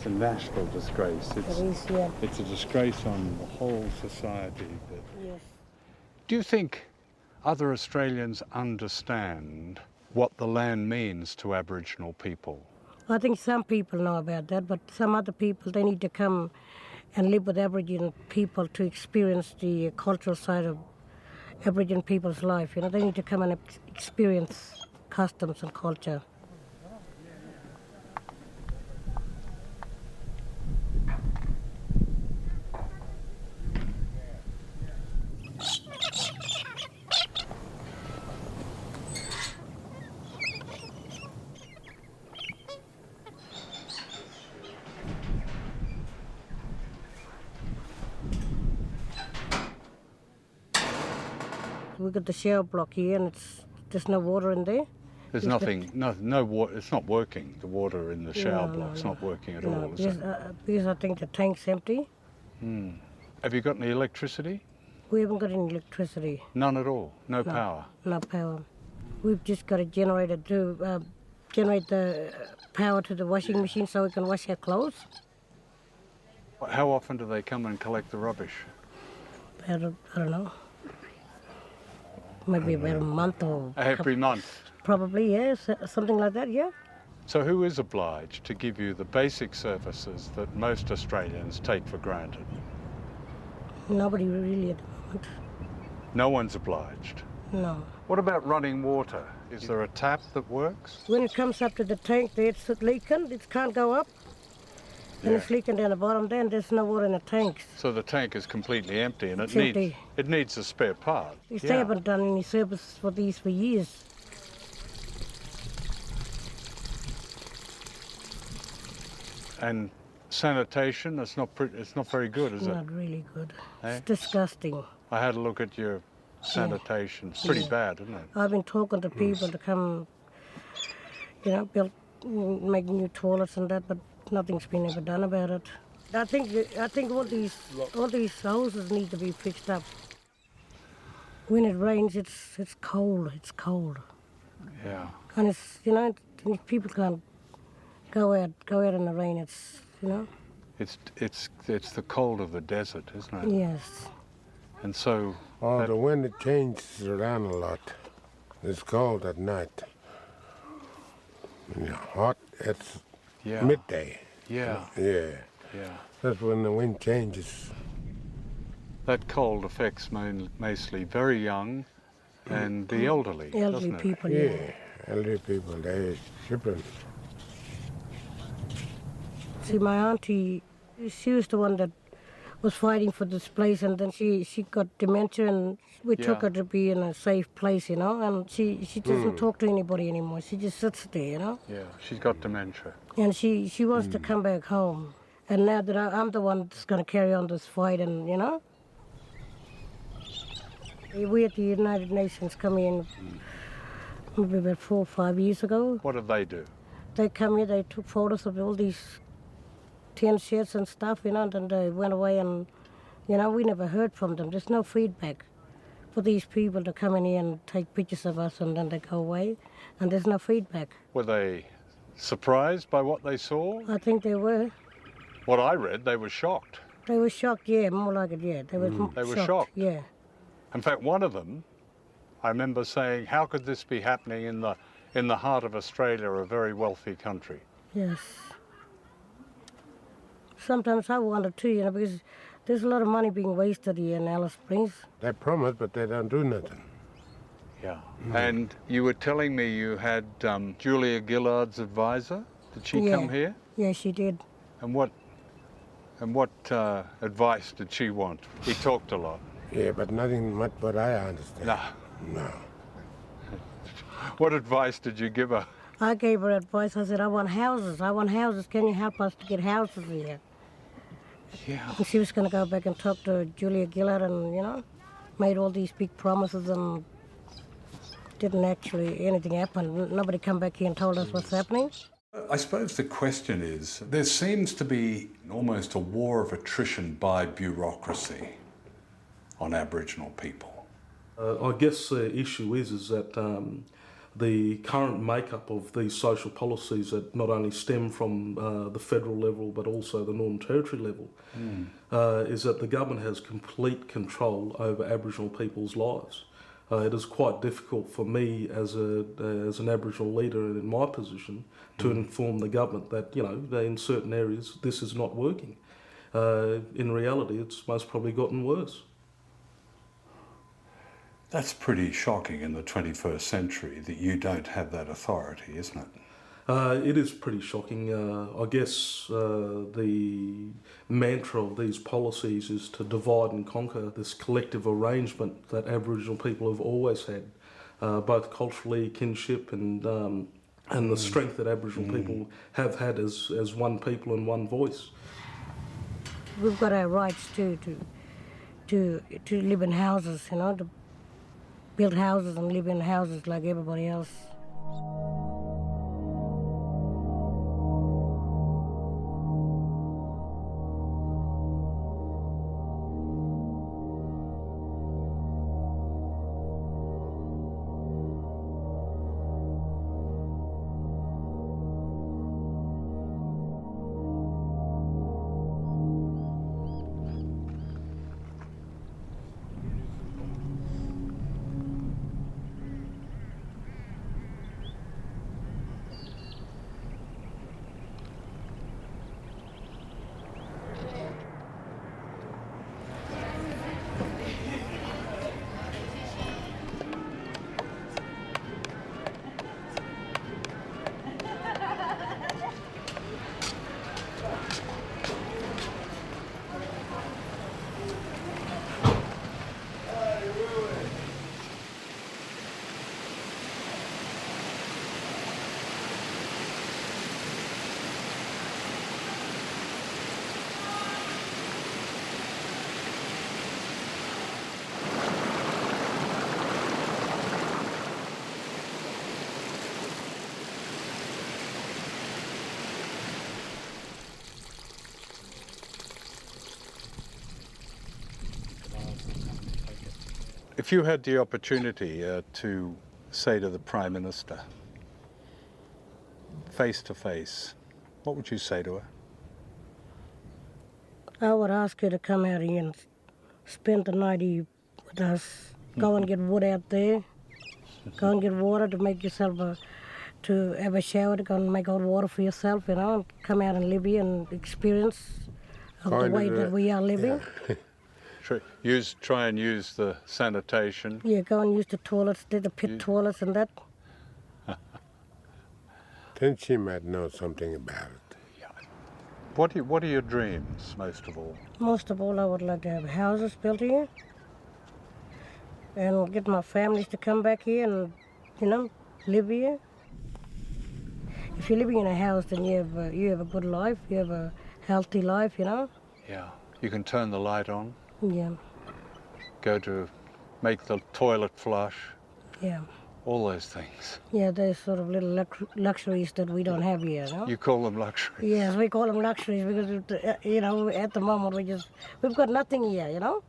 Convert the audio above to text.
It's a national disgrace. It is, yeah. It's a disgrace on the whole society. Yes. Do you think other Australians understand what the land means to Aboriginal people? I think some people know about that, but some other people, they need to come and live with Aboriginal people to experience the cultural side of Aboriginal people's life. You know, they need to come and experience customs and culture. We've got the shower block here and there's no water in there. There's nothing, no water, it's not working. The water in the shower block's not working at all, is it? Because I think the tank's empty. Have you got any electricity? We haven't got any electricity. None at all? No power? No power. We've just got a generator to generate the power to the washing machine so we can wash our clothes. How often do they come and collect the rubbish? I don't know. Maybe about a month or... Every month? Probably, yes. Something like that, yeah. So who is obliged to give you the basic services that most Australians take for granted? Nobody really at the moment. No one's obliged? No. What about running water? Is there a tap that works? When it comes up to the tank there, it's leaking. It can't go up. And it's leaking down the bottom there, and there's no water in the tanks. So the tank is completely empty, and It's empty. it needs a spare part. They haven't done any service for these for years. And sanitation, it's not very good, is it? Not really good. Eh? It's disgusting. I had a look at your sanitation. It's pretty bad, isn't it? I've been talking to people to come, build, make new toilets and that, but nothing's been ever done about it. I think all these houses need to be fixed up. When it rains, it's cold. It's cold. Yeah. And it's people can't go out in the rain. It's the cold of the desert, isn't it? Yes. And so. The wind it changes around a lot. It's cold at night. When you're hot, it's midday. Yeah. Yeah. Yeah. That's when the wind changes. That cold affects mostly very young and the elderly, doesn't it? People, Yeah, elderly people, they're shivering. See, my auntie, she was the one that was fighting for this place, and then she got dementia, and we took her to be in a safe place, and she doesn't talk to anybody anymore. She just sits there, Yeah, she's got dementia. And she wants to come back home. And now that I'm the one that's going to carry on this fight, and, We at the United Nations come in maybe about 4 or 5 years ago. What did they do? They come here, they took photos of all these tin sheds and stuff, and then they went away, and, we never heard from them. There's no feedback for these people to come in here and take pictures of us, and then they go away, and there's no feedback. Were they surprised by what they saw? I think they were. What I read, they were shocked. They were shocked, yeah, more like it, yeah. They were shocked. Yeah. In fact, one of them, I remember saying, how could this be happening in the heart of Australia, a very wealthy country? Yes. Sometimes I wonder too, because there's a lot of money being wasted here in Alice Springs. They promise, but they don't do nothing. Yeah. And you were telling me you had Julia Gillard's advisor. Did she come here? Yeah, she did. And what advice did she want? He talked a lot. Yeah, but nothing much what I understand. No. What advice did you give her? I gave her advice. I said, I want houses. Can you help us to get houses here? Yeah. And she was going to go back and talk to Julia Gillard and, made all these big promises and didn't actually anything happen. Nobody come back here and told us what's happening. I suppose the question is, there seems to be almost a war of attrition by bureaucracy on Aboriginal people. I guess the issue is that the current makeup of these social policies that not only stem from the federal level but also the Northern Territory level is that the government has complete control over Aboriginal people's lives. It is quite difficult for me as an Aboriginal leader in my position to inform the government that, you know, in certain areas this is not working. In reality, it's most probably gotten worse. That's pretty shocking in the 21st century that you don't have that authority, isn't it? It is pretty shocking. I guess the mantra of these policies is to divide and conquer, this collective arrangement that Aboriginal people have always had, both culturally, kinship, and the strength that Aboriginal people have had as one people and one voice. We've got our rights to live in houses, you know, to build houses and live in houses like everybody else. If you had the opportunity to say to the Prime Minister, face to face, what would you say to her? I would ask her to come out here and spend the night here with us. Go and get wood out there. Go and get water to make yourself to have a shower, to go and make hot water for yourself, you know, and come out and live here and experience of the way that we are living. Yeah. Try and use the sanitation. Yeah, go and use the toilets, the pit toilets and that. Then she might know something about it. Yeah. What are your dreams, most of all? Most of all, I would like to have houses built here and get my families to come back here and, you know, live here. If you're living in a house, then you have a good life, you have a healthy life, you know. Yeah. You can turn the light on. Yeah. Go to make the toilet flush. Yeah. All those things. Yeah, those sort of little luxuries that we don't have here, no? You call them luxuries. Yes, we call them luxuries because, you know, at the moment we've got nothing here, you know?